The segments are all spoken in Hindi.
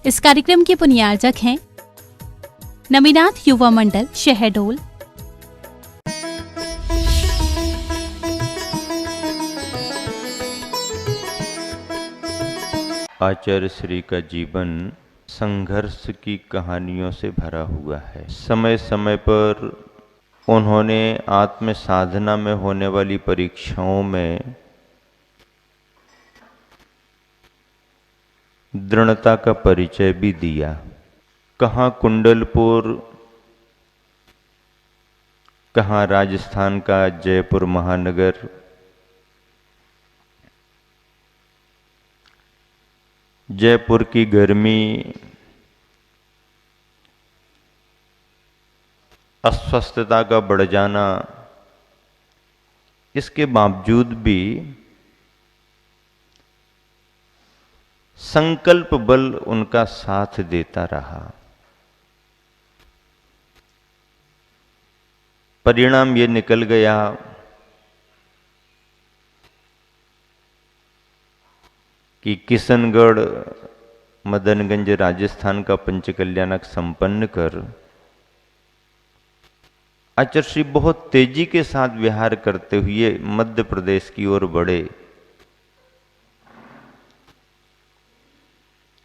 इस कार्यक्रम के पुण्यार्जक हैं नमिनाथ युवा मंडल शहडोल। आचार्य श्री का जीवन संघर्ष की कहानियों से भरा हुआ है। समय समय पर उन्होंने आत्म साधना में होने वाली परीक्षाओं में दृढ़ता का परिचय भी दिया। कहाँ कुंडलपुर, कहाँ राजस्थान का जयपुर महानगर, जयपुर की गर्मी, अस्वस्थता का बढ़ जाना, इसके बावजूद भी संकल्प बल उनका साथ देता रहा। परिणाम ये निकल गया कि किशनगढ़ मदनगंज राजस्थान का पंचकल्याणक संपन्न कर आचार्य श्री बहुत तेजी के साथ विहार करते हुए मध्य प्रदेश की ओर बढ़े।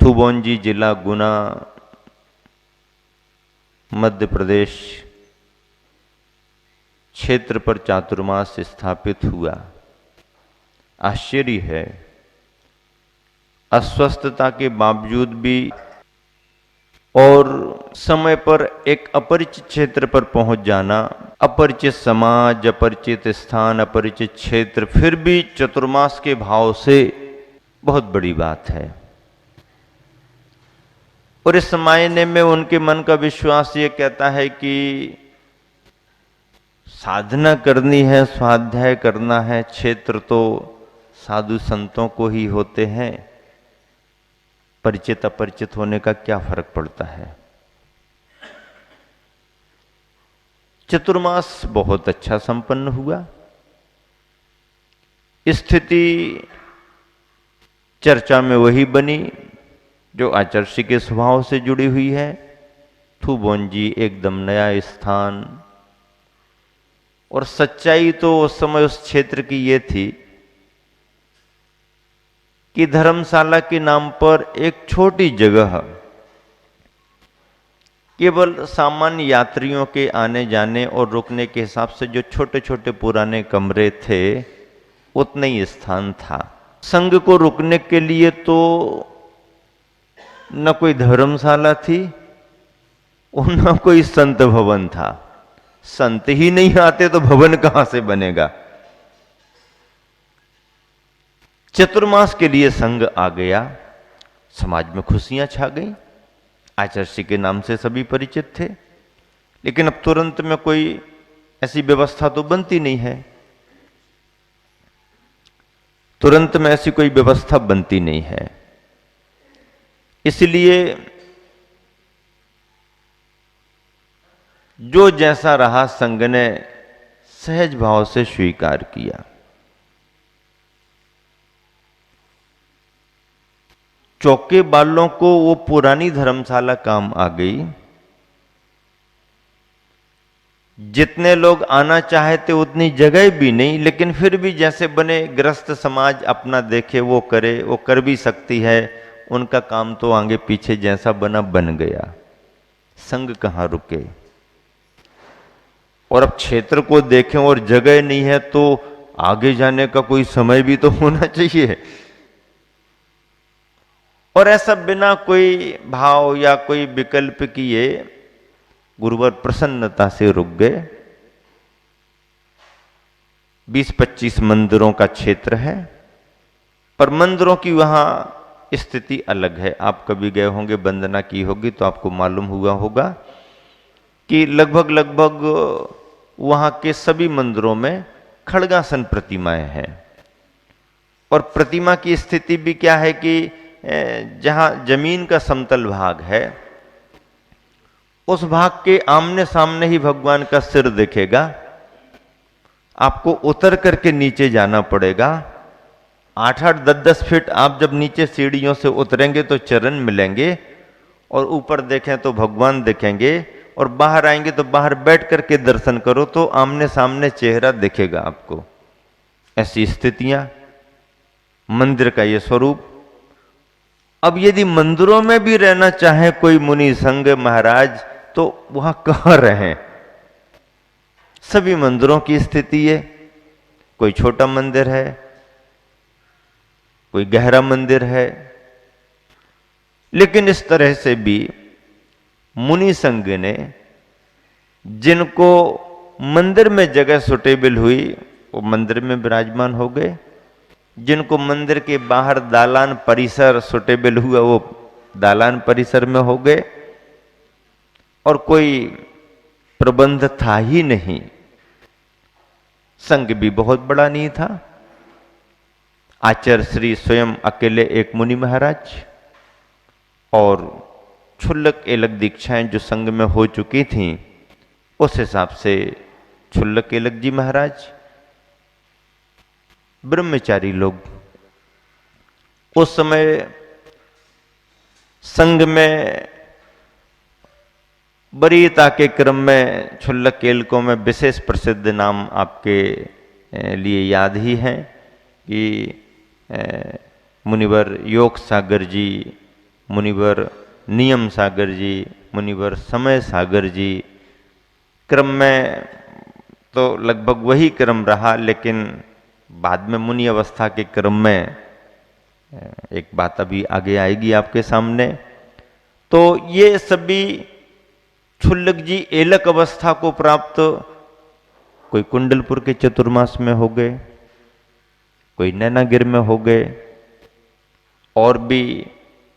थुबोंजी जिला गुना मध्य प्रदेश क्षेत्र पर चातुर्मास स्थापित हुआ। आश्चर्य है, अस्वस्थता के बावजूद भी और समय पर एक अपरिचित क्षेत्र पर पहुंच जाना, अपरिचित समाज, अपरिचित स्थान, अपरिचित क्षेत्र, फिर भी चतुर्मास के भाव से बहुत बड़ी बात है। और इस मायने में उनके मन का विश्वास ये कहता है कि साधना करनी है, स्वाध्याय करना है, क्षेत्र तो साधु संतों को ही होते हैं, परिचित अपरिचित होने का क्या फर्क पड़ता है। चतुर्मास बहुत अच्छा संपन्न हुआ। स्थिति चर्चा में वही बनी जो आचार्य श्री के स्वभाव से जुड़ी हुई है। थुबोंजी एकदम नया स्थान, और सच्चाई तो उस समय उस क्षेत्र की ये थी कि धर्मशाला के नाम पर एक छोटी जगह केवल सामान्य यात्रियों के आने जाने और रुकने के हिसाब से जो छोटे छोटे पुराने कमरे थे, उतना ही स्थान था। संघ को रुकने के लिए तो न कोई धर्मशाला थी और न कोई संत भवन था। संत ही नहीं आते तो भवन कहां से बनेगा। चतुर्मास के लिए संघ आ गया, समाज में खुशियां छा गई। आचार्य श्री के नाम से सभी परिचित थे, लेकिन अब तुरंत में कोई ऐसी व्यवस्था तो बनती नहीं है। तुरंत में ऐसी कोई व्यवस्था बनती नहीं है। इसलिए जो जैसा रहा संघ ने सहज भाव से स्वीकार किया। चौके बालों को वो पुरानी धर्मशाला काम आ गई। जितने लोग आना चाहते उतनी जगह भी नहीं, लेकिन फिर भी जैसे बने गृहस्थ समाज अपना देखे वो करे, वो कर भी सकती है। उनका काम तो आगे पीछे जैसा बना बन गया। संघ कहाँ रुके। और अब क्षेत्र को देखें और जगह नहीं है तो आगे जाने का कोई समय भी तो होना चाहिए। और ऐसा बिना कोई भाव या कोई विकल्प किए गुरुवर प्रसन्नता से रुक गए। 20-25 मंदिरों का क्षेत्र है, पर मंदिरों की वहां स्थिति अलग है। आप कभी गए होंगे, वंदना की होगी तो आपको मालूम हुआ होगा कि लगभग वहां के सभी मंदिरों में खड़गासन प्रतिमाएं हैं। और प्रतिमा की स्थिति भी क्या है कि जहां जमीन का समतल भाग है, उस भाग के आमने सामने ही भगवान का सिर दिखेगा। आपको उतर करके नीचे जाना पड़ेगा। 8-8, 10-10 फीट आप जब नीचे सीढ़ियों से उतरेंगे तो चरण मिलेंगे, और ऊपर देखें तो भगवान दिखेंगे, और बाहर आएंगे तो बाहर बैठ करके दर्शन करो तो आमने सामने चेहरा दिखेगा आपको। ऐसी स्थितियां, मंदिर का ये स्वरूप। अब यदि मंदिरों में भी रहना चाहे कोई मुनि संघ महाराज, तो वहां कहां रहें? सभी मंदिरों की स्थिति है, कोई छोटा मंदिर है, कोई गहरा मंदिर है, लेकिन इस तरह से भी मुनि संघ ने जिनको मंदिर में जगह सुटेबल हुई वो मंदिर में विराजमान हो गए, जिनको मंदिर के बाहर दालान परिसर सुटेबल हुआ वो दालान परिसर में हो गए, और कोई प्रबंध था ही नहीं। संघ भी बहुत बड़ा नहीं था। आचार्य श्री स्वयं अकेले एक मुनि महाराज, और क्षुल्लक एलक दीक्षाएं जो संघ में हो चुकी थीं उस हिसाब से क्षुल्लक एलक जी महाराज, ब्रह्मचारी लोग। उस समय संघ में वरीयता के क्रम में क्षुल्लक एलकों में विशेष प्रसिद्ध नाम आपके लिए याद ही हैं कि मुनिवर योग सागर जी, मुनिवर नियम सागर जी, मुनिवर समय सागर जी। क्रम में तो लगभग वही क्रम रहा, लेकिन बाद में मुनि अवस्था के क्रम में एक बात अभी आगे आएगी आपके सामने। तो ये सभी क्षुल्लक जी एलक अवस्था को प्राप्त कोई कुंडलपुर के चतुर्मास में हो गए, कोई नैनागिर में हो गए, और भी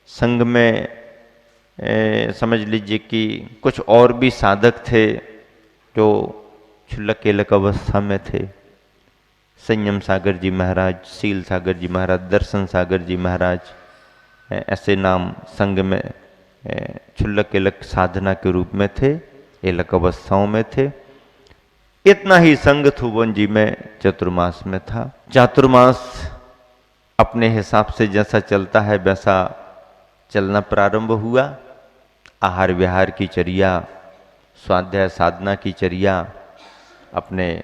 संघ में समझ लीजिए कि कुछ और भी साधक थे जो क्षुल्लक एलक अवस्था में थे। संयम सागर जी महाराज, शील सागर जी महाराज, दर्शन सागर जी महाराज, ऐसे नाम संघ में क्षुल्लक एलक साधना के रूप में थे, एलक अवस्थाओं में थे। इतना ही संघ थुवन जी में चतुर्मास में था। चातुर्मास अपने हिसाब से जैसा चलता है वैसा चलना प्रारंभ हुआ। आहार विहार की चर्या, स्वाध्याय साधना की चर्या अपने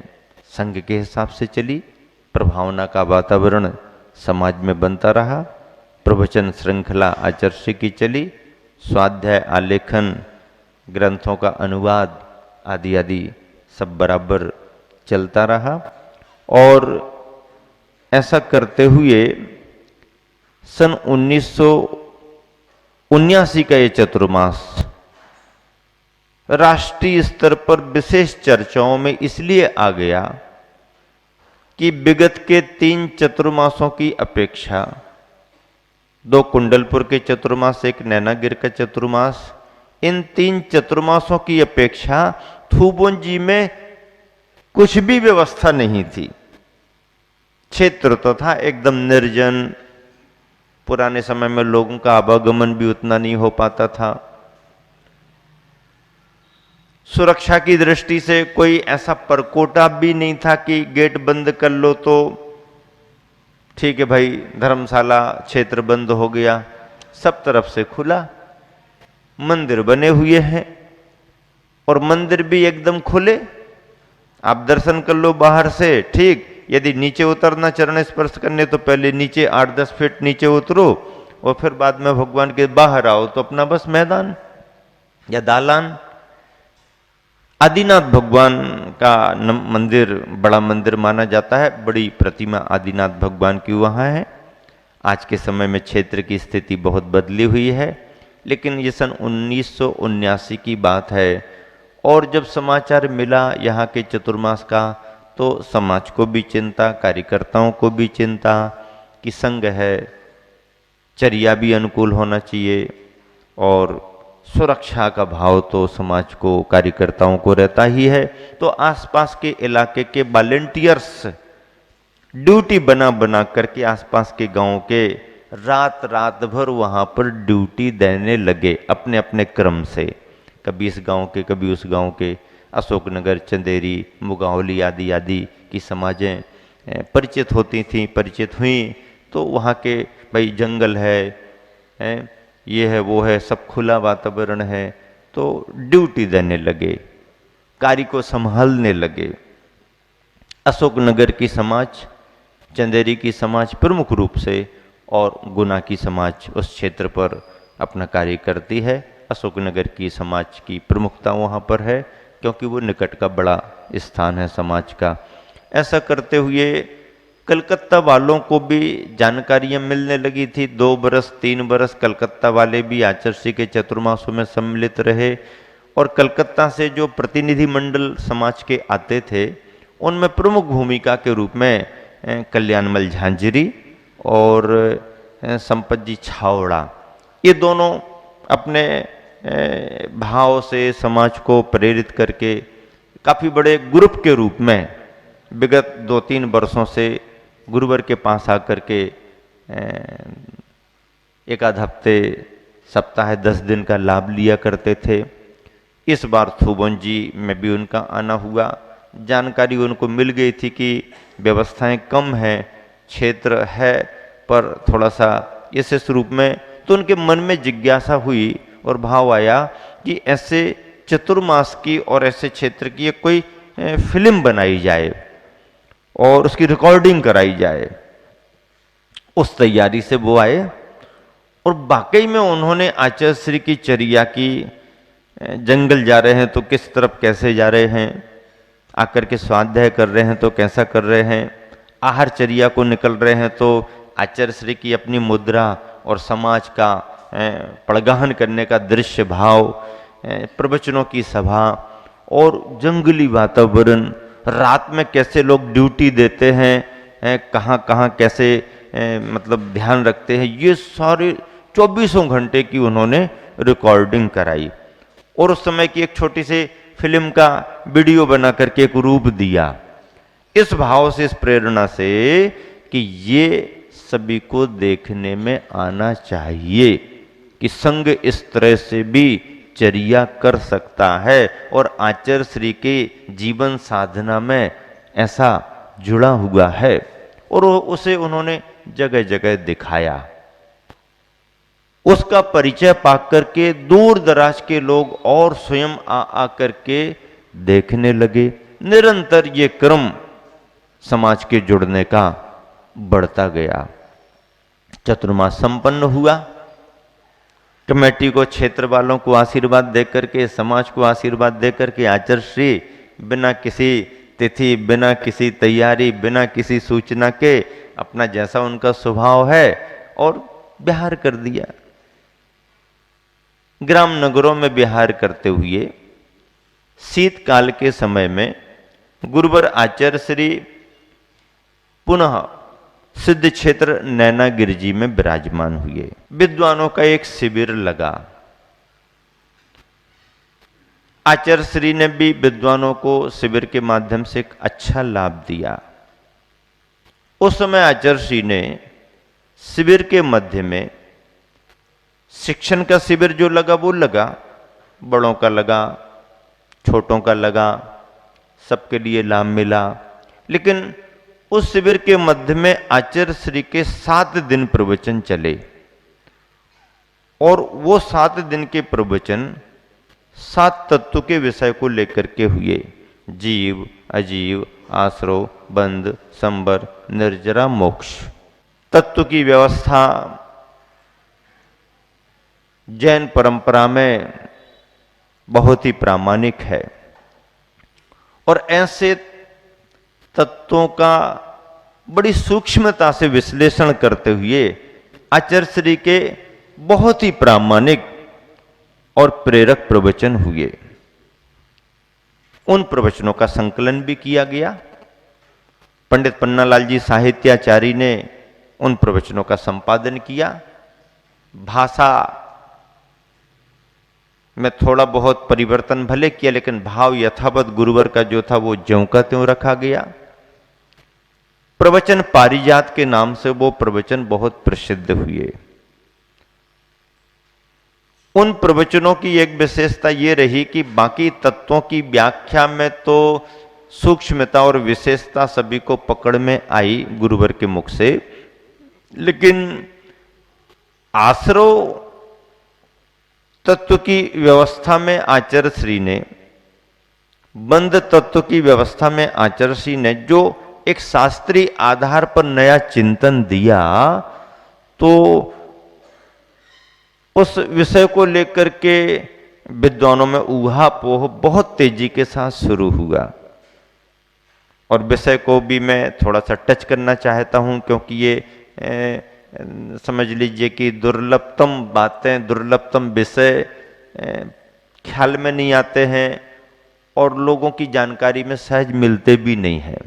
संघ के हिसाब से चली। प्रभावना का वातावरण समाज में बनता रहा। प्रवचन श्रृंखला आचर्य की चली। स्वाध्याय, आलेखन, ग्रंथों का अनुवाद आदि आदि सब बराबर चलता रहा। और ऐसा करते हुए सन 1979 का ये चतुर्मास राष्ट्रीय स्तर पर विशेष चर्चाओं में इसलिए आ गया कि विगत के 3 चतुर्मासों की अपेक्षा 2 कुंडलपुर के चतुर्मास, एक नैनागिर का चतुर्मास, इन 3 चतुर्मासों की अपेक्षा थुबोन जी में कुछ भी व्यवस्था नहीं थी। क्षेत्र तो था एकदम निर्जन, पुराने समय में लोगों का आवागमन भी उतना नहीं हो पाता था। सुरक्षा की दृष्टि से कोई ऐसा परकोटा भी नहीं था कि गेट बंद कर लो तो ठीक है भाई, धर्मशाला क्षेत्र बंद हो गया। सब तरफ से खुला, मंदिर बने हुए हैं, और मंदिर भी एकदम खुले। आप दर्शन कर लो बाहर से, ठीक। यदि नीचे उतरना, चरण स्पर्श करने, तो पहले नीचे 8-10 फीट नीचे उतरो, और फिर बाद में भगवान के बाहर आओ तो अपना बस मैदान या दालान। आदिनाथ भगवान का मंदिर बड़ा मंदिर माना जाता है। बड़ी प्रतिमा आदिनाथ भगवान की वहाँ है। आज के समय में क्षेत्र की स्थिति बहुत बदली हुई है, लेकिन ये सन 1979 की बात है। और जब समाचार मिला यहाँ के चतुर्मास का, तो समाज को भी चिंता, कार्यकर्ताओं को भी चिंता कि संघ है, चर्या भी अनुकूल होना चाहिए, और सुरक्षा का भाव तो समाज को, कार्यकर्ताओं को रहता ही है। तो आसपास के इलाके के वॉलेंटियर्स ड्यूटी बना बना करके आसपास के गांव के रात रात भर वहां पर ड्यूटी देने लगे अपने अपने क्रम से। कभी इस गांव के, कभी उस गांव के। अशोकनगर, चंदेरी, मुगावली आदि आदि की समाजें परिचित होती थीं, परिचित हुई। तो वहाँ के भाई जंगल है, ये है वो है, सब खुला वातावरण है, तो ड्यूटी देने लगे, कार्य को संभालने लगे। अशोकनगर की समाज, चंदेरी की समाज प्रमुख रूप से और गुना की समाज उस क्षेत्र पर अपना कार्य करती है। अशोकनगर की समाज की प्रमुखता वहाँ पर है क्योंकि वो निकट का बड़ा स्थान है समाज का। ऐसा करते हुए कलकत्ता वालों को भी जानकारियां मिलने लगी थी। 2 बरस 3 बरस कलकत्ता वाले भी आचर्षी के चतुर्मासों में सम्मिलित रहे और कलकत्ता से जो प्रतिनिधि मंडल समाज के आते थे उनमें प्रमुख भूमिका के रूप में कल्याणमल झांझरी और संपत जी छावड़ा, ये दोनों अपने भाव से समाज को प्रेरित करके काफ़ी बड़े ग्रुप के रूप में विगत 2-3 वर्षों से गुरुवर के पास आकर के एक आध हफ्ते, सप्ताह 10 दिन का लाभ लिया करते थे। इस बार थुबोन जी में भी उनका आना हुआ। जानकारी उनको मिल गई थी कि व्यवस्थाएं कम हैं, क्षेत्र है पर थोड़ा सा इस रूप में, तो उनके मन में जिज्ञासा हुई और भाव आया कि ऐसे चतुर्मास की और ऐसे क्षेत्र की एक कोई फिल्म बनाई जाए और उसकी रिकॉर्डिंग कराई जाए। उस तैयारी से वो आए और वाकई में उन्होंने आचार्य श्री की चर्या की, जंगल जा रहे हैं तो किस तरफ कैसे जा रहे हैं, आकर के स्वाध्याय कर रहे हैं तो कैसा कर रहे हैं, आहार चर्या को निकल रहे हैं तो आचार्य श्री की अपनी मुद्रा और समाज का पड़गाहन करने का दृश्य भाव, प्रवचनों की सभा और जंगली वातावरण, रात में कैसे लोग ड्यूटी देते हैं, कहाँ कहाँ कैसे मतलब ध्यान रखते हैं, ये सारे 24 घंटे की उन्होंने रिकॉर्डिंग कराई और उस समय की एक छोटी सी फिल्म का वीडियो बना करके एक रूप दिया। इस भाव से, इस प्रेरणा से कि ये सभी को देखने में आना चाहिए कि संघ इस तरह से भी चर्या कर सकता है और आचार्य श्री के जीवन साधना में ऐसा जुड़ा हुआ है, और उसे उन्होंने जगह जगह दिखाया। उसका परिचय पाकर के दूर दराज के लोग और स्वयं आ करके देखने लगे। निरंतर ये क्रम समाज के जुड़ने का बढ़ता गया। चतुर्मास संपन्न हुआ। कमेटी को, क्षेत्र वालों को आशीर्वाद देकर के, समाज को आशीर्वाद देकर के आचार्य श्री बिना किसी तिथि, बिना किसी तैयारी, बिना किसी सूचना के अपना जैसा उनका स्वभाव है और विहार कर दिया। ग्राम नगरों में विहार करते हुए शीतकाल के समय में गुरुवर आचार्य श्री पुनः सिद्ध क्षेत्र नैनागिरि जी में विराजमान हुए। विद्वानों का एक शिविर लगा। आचार्य श्री ने भी विद्वानों को शिविर के माध्यम से एक अच्छा लाभ दिया। उस समय आचार्य श्री ने शिविर के मध्य में शिक्षण का शिविर जो लगा वो लगा, बड़ों का लगा, छोटों का लगा, सबके लिए लाभ मिला। लेकिन उस शिविर के मध्य में आचार्य श्री के 7 दिन प्रवचन चले और वो 7 दिन के प्रवचन 7 तत्व के विषय को लेकर के हुए। जीव, अजीव, आश्रव, बंध, संबर, निर्जरा, मोक्ष। तत्व की व्यवस्था जैन परंपरा में बहुत ही प्रामाणिक है और ऐसे तत्वों का बड़ी सूक्ष्मता से विश्लेषण करते हुए आचार्य श्री के बहुत ही प्रामाणिक और प्रेरक प्रवचन हुए। उन प्रवचनों का संकलन भी किया गया। पंडित पन्नालाल जी साहित्याचारी ने उन प्रवचनों का संपादन किया। भाषा में थोड़ा बहुत परिवर्तन भले किया, लेकिन भाव यथावत गुरुवर का जो था वो ज्यों का त्यों रखा गया। प्रवचन पारिजात के नाम से वो प्रवचन बहुत प्रसिद्ध हुए। उन प्रवचनों की एक विशेषता ये रही कि बाकी तत्वों की व्याख्या में तो सूक्ष्मता और विशेषता सभी को पकड़ में आई गुरुवर के मुख से, लेकिन आश्रव तत्व की व्यवस्था में आचार्य श्री ने, बंध तत्व की व्यवस्था में आचार्य श्री ने जो एक शास्त्रीय आधार पर नया चिंतन दिया, तो उस विषय को लेकर के विद्वानों में ऊहापोह बहुत तेजी के साथ शुरू हुआ। और विषय को भी मैं थोड़ा सा टच करना चाहता हूं, क्योंकि ये समझ लीजिए कि दुर्लभतम बातें, दुर्लभतम विषय ख्याल में नहीं आते हैं और लोगों की जानकारी में सहज मिलते भी नहीं हैं।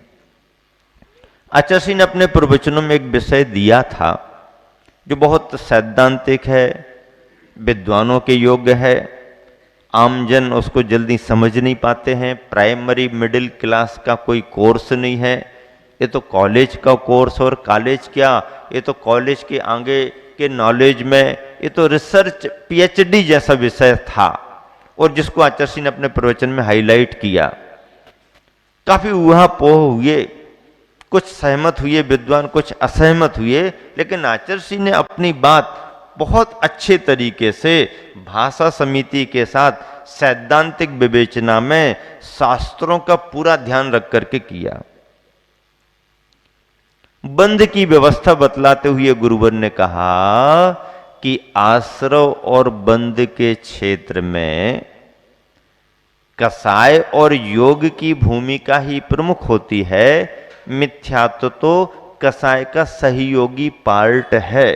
आचार्य श्री ने अपने प्रवचनों में एक विषय दिया था जो बहुत सैद्धांतिक है, विद्वानों के योग्य है, आमजन उसको जल्दी समझ नहीं पाते हैं। प्राइमरी मिडिल क्लास का कोई कोर्स नहीं है, ये तो कॉलेज का कोर्स, और कॉलेज क्या, ये तो कॉलेज के आगे के नॉलेज में, ये तो रिसर्च पीएचडी जैसा विषय था, और जिसको आचार्य श्री ने अपने प्रवचन में हाईलाइट किया। काफी ऊहापोह हुए, कुछ सहमत हुए विद्वान, कुछ असहमत हुए, लेकिन आचार्य श्री ने अपनी बात बहुत अच्छे तरीके से भाषा समिति के साथ सैद्धांतिक विवेचना में शास्त्रों का पूरा ध्यान रख करके किया। बंध की व्यवस्था बतलाते हुए गुरुवर ने कहा कि आश्रव और बंध के क्षेत्र में कसाय और योग की भूमिका ही प्रमुख होती है। मिथ्यात्व तो कसाय का सहयोगी पार्ट है।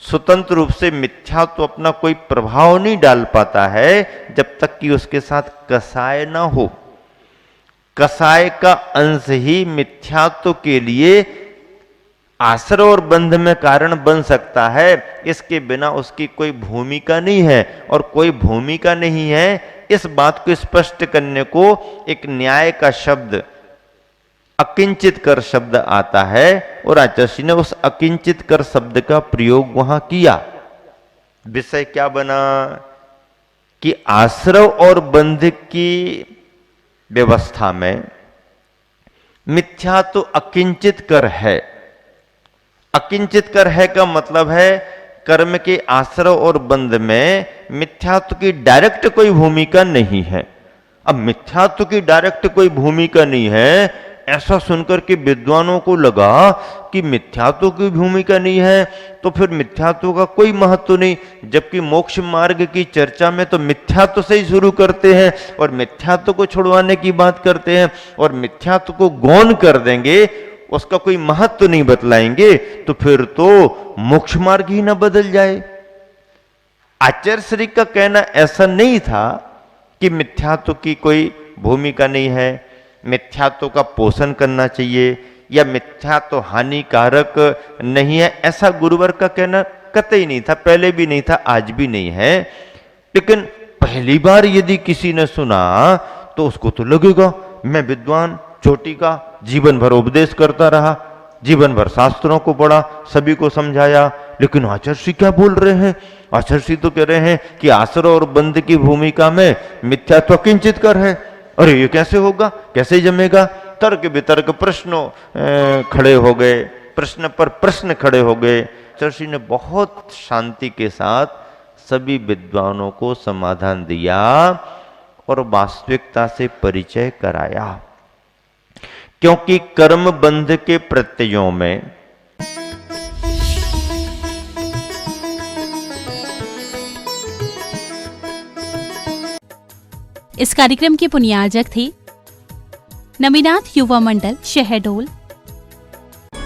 स्वतंत्र रूप से मिथ्यात्व अपना कोई प्रभाव नहीं डाल पाता है जब तक कि उसके साथ कसाय ना हो। कसाय का अंश ही मिथ्यात्व के लिए आश्रय और बंध में कारण बन सकता है। इसके बिना उसकी कोई भूमिका नहीं है, और कोई भूमिका नहीं है इस बात को स्पष्ट करने को एक न्याय का शब्द अकिंचित कर शब्द आता है, और आचार्य ने उस अकिंचित कर शब्द का प्रयोग वहां किया। विषय क्या बना कि आश्रव और बंध की व्यवस्था में मिथ्या तो अकिंचित कर है। अकिंचित कर है का मतलब है कर्म के आश्रव और बंध में मिथ्यात्व की डायरेक्ट कोई भूमिका नहीं है। अब मिथ्यात्व की डायरेक्ट कोई भूमिका नहीं है, ऐसा सुनकर के विद्वानों को लगा कि मिथ्यात्व की भूमिका नहीं है तो फिर मिथ्यात्व का कोई महत्व नहीं, जबकि मोक्ष मार्ग की चर्चा में तो मिथ्यात्व से ही शुरू करते हैं और मिथ्यात्व को छुड़वाने की बात करते हैं, और मिथ्यात्व को गौण कर देंगे, उसका कोई महत्व नहीं बतलाएंगे, तो फिर तो मोक्ष मार्ग ही ना बदल जाए। आचार्य श्री का कहना ऐसा नहीं था कि मिथ्यात्व की कोई भूमिका नहीं है, मिथ्यात्व का पोषण करना चाहिए, या मिथ्यात्व हानिकारक नहीं है, ऐसा गुरुवर का कहना कतई नहीं था, पहले भी नहीं था, आज भी नहीं है। लेकिन पहली बार यदि किसी ने सुना तो उसको तो लगेगा मैं विद्वान चोटी का जीवन भर उपदेश करता रहा, जीवन भर शास्त्रों को पढ़ा, सभी को समझाया, लेकिन आचार्य श्री क्या बोल रहे हैं? आचार्य श्री तो कह रहे हैं कि आश्रय और बंध की भूमिका में मिथ्यात्व किंचित कर है। अरे ये कैसे होगा, कैसे जमेगा? तर्क वितर्क प्रश्नों खड़े हो गए, प्रश्न पर प्रश्न खड़े हो गए। आचार्य श्री ने बहुत शांति के साथ सभी विद्वानों को समाधान दिया और वास्तविकता से परिचय कराया, क्योंकि कर्म बंध के प्रत्ययों में इस कार्यक्रम के पुण्यार्जक थे नमिनाथ युवा मंडल, शहडोल,